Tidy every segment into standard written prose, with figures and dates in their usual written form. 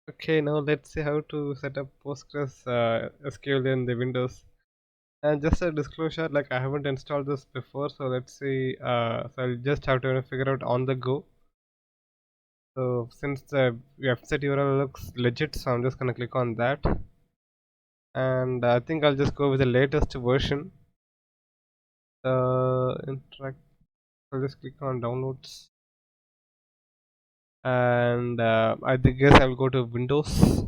Okay, now let's see how to set up Postgres SQL in the Windows. And just a disclosure, like I haven't installed this before, so let's see. So I'll just have to figure out on the go. So since the website URL looks legit, so I'm just gonna click on that, and I think I'll just go with the latest version. Interact. I'll just click on downloads, and I guess I'll go to Windows.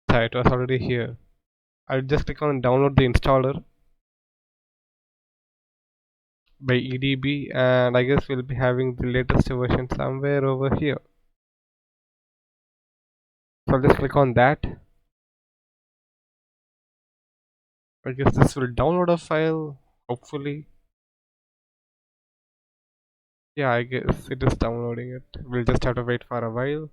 It was already here. I'll just click on download the installer by EDB, and I guess we'll be having the latest version somewhere over here. So I'll just click on that. I guess this will download a file, hopefully. Yeah, I guess it is downloading it. We'll just have to wait for a while.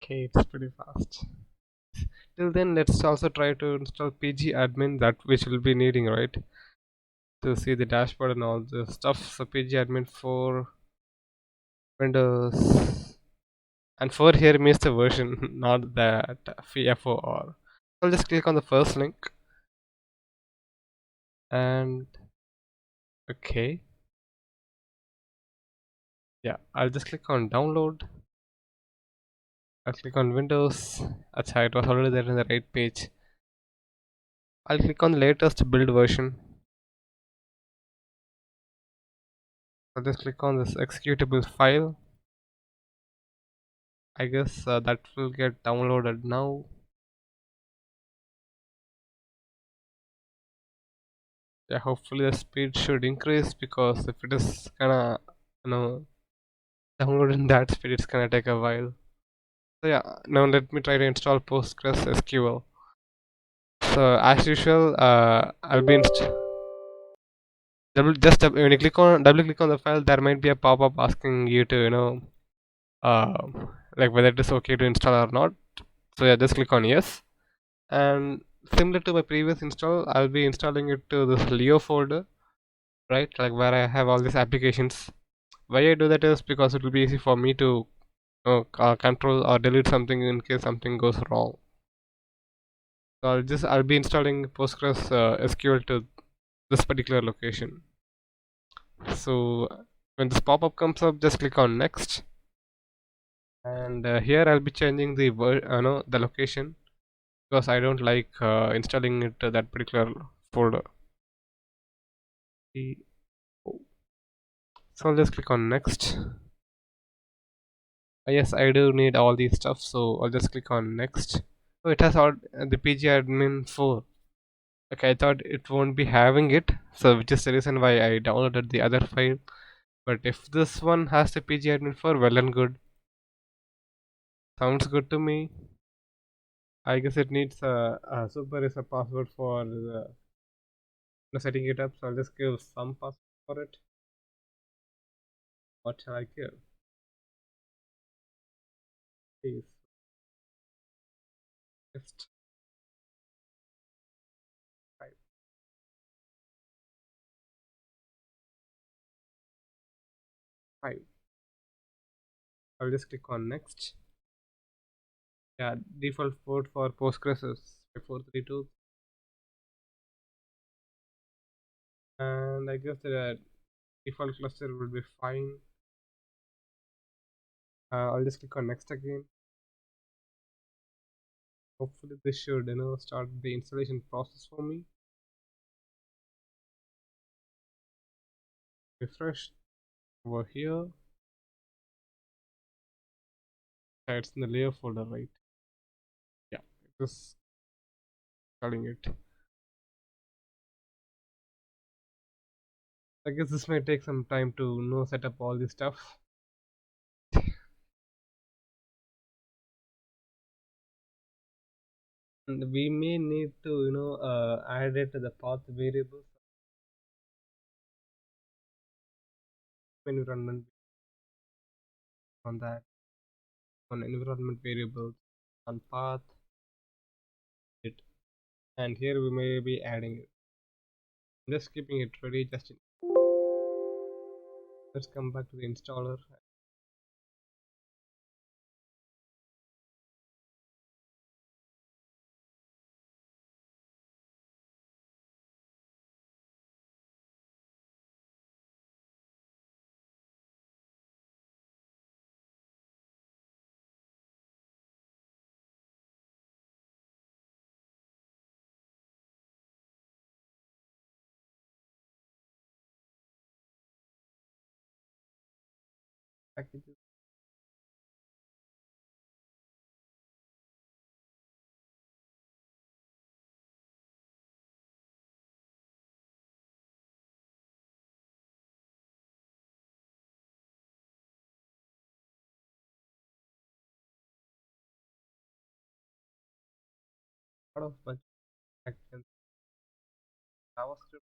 Okay, it's pretty fast. Till then, let's also try to install pgadmin, that which we'll be needing, right? To see the dashboard and all the stuff. So pgadmin for Windows. And 4 here means the version, not that FOR. I'll just click on the first link, and okay, yeah, I'll just click on download. I'll click on Windows. That's it was already there in the right page. I'll click on the latest build version. I'll just click on this executable file. I guess that will get downloaded now. Yeah, hopefully the speed should increase, because if it is gonna, you know, download in that speed, it's gonna take a while. So yeah, now let me try to install PostgreSQL. So as usual, I'll be when you double click on the file, there might be a pop-up asking you to uh, like whether it is okay to install or not. So yeah, just click on yes. And similar to my previous install, I'll be installing it to this Leo folder, right? Like where I have all these applications. Why I do that is because it will be easy for me to control or delete something in case something goes wrong. So I'll be installing Postgres SQL to this particular location. So when this pop-up comes up, just click on next, and here I'll be changing the the location, because I don't like installing it to that particular folder. So I'll just click on next. Yes, I do need all these stuff, so I'll just click on next. So it has all the pgadmin 4. Okay, I thought it won't be having it, so which is the reason why I downloaded the other file. But if this one has the pgadmin 4, well and good. Sounds good to me. I guess it needs a super is a password for setting it up, so I'll just give some password for it. What shall I give? Please. Just 5. I'll just click on next. Yeah, default port for Postgres is 5432, and I guess the default cluster will be fine. I'll just click on next again. Hopefully this should start the installation process for me. Refresh over here. Yeah, it's in the layer folder, right? Yeah, just installing it. I guess this may take some time to set up all this stuff. And we may need to add it to the path variables environment, on that, on environment variables, on path. and here we may be adding it. I'm just keeping it ready. Let's come back to the installer. Packages. Lot of bunch of actions. JavaScript.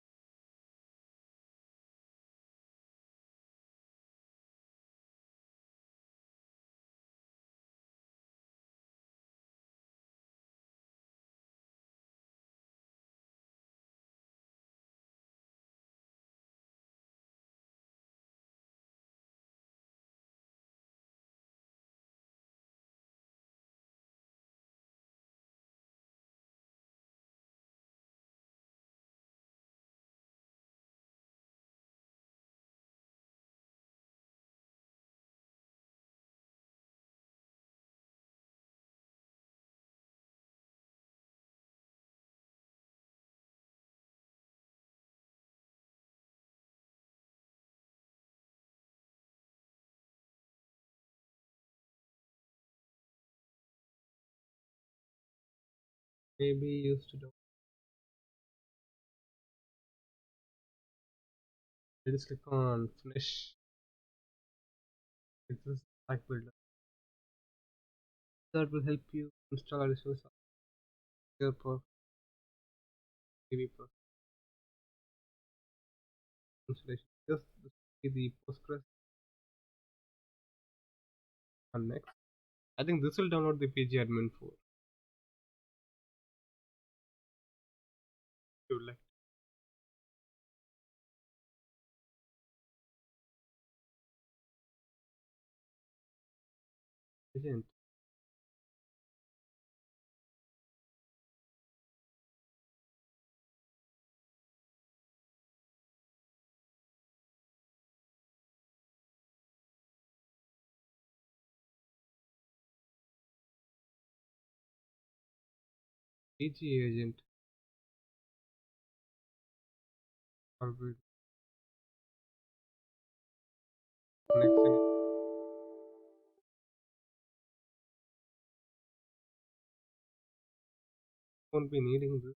Maybe used to do. I just click on finish. It's this site builder. That will help you install additional software for TV Pro installation. Just see the Postgres on next. I think this will download the PG admin for you like agent. PG agent or will next thing won't be needing this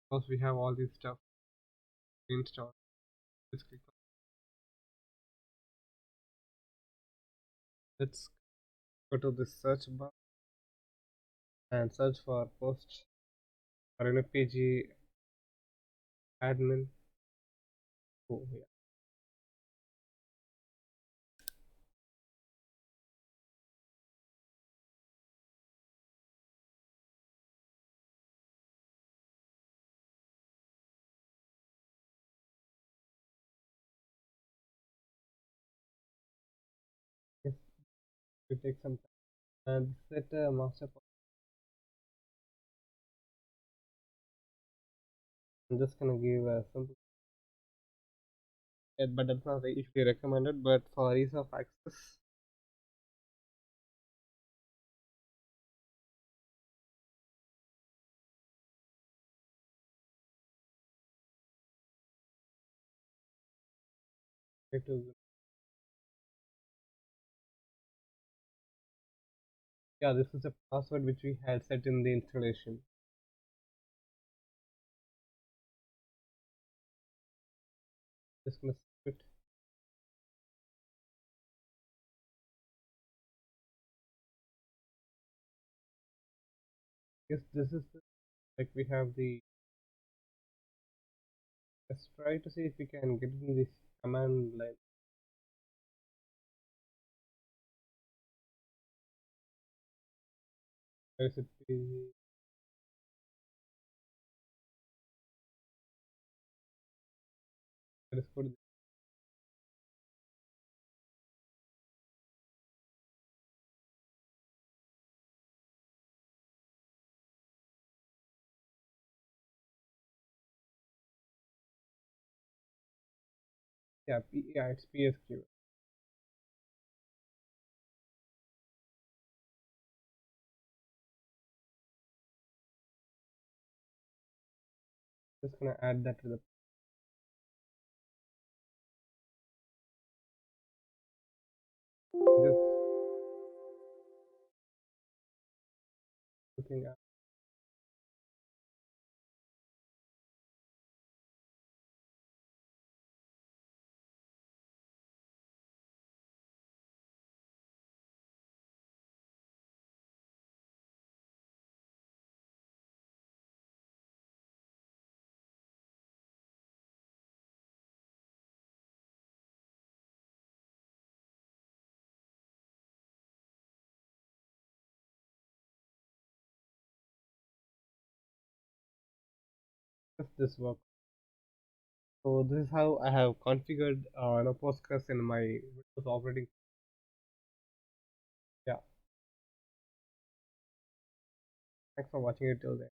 because we have all this stuff installed. Just click on. Let's go to the search bar and search for post or in a PG admin. Oh yeah. Yes, it takes some time. And set a master. I'm just gonna give a simple, but that's not usually recommended. But for ease of access, try to yeah, this is a password which we had set in the installation. Just gonna skip it. Yes, this is the, like we have the. Let's try to see if we can get in this command line. Where is it? just put yeah, yeah, it's PSQ. Just gonna add that to the just looking at just this work. So this is how I have configured Postgres in my Windows operating. Yeah, thanks for watching it till then.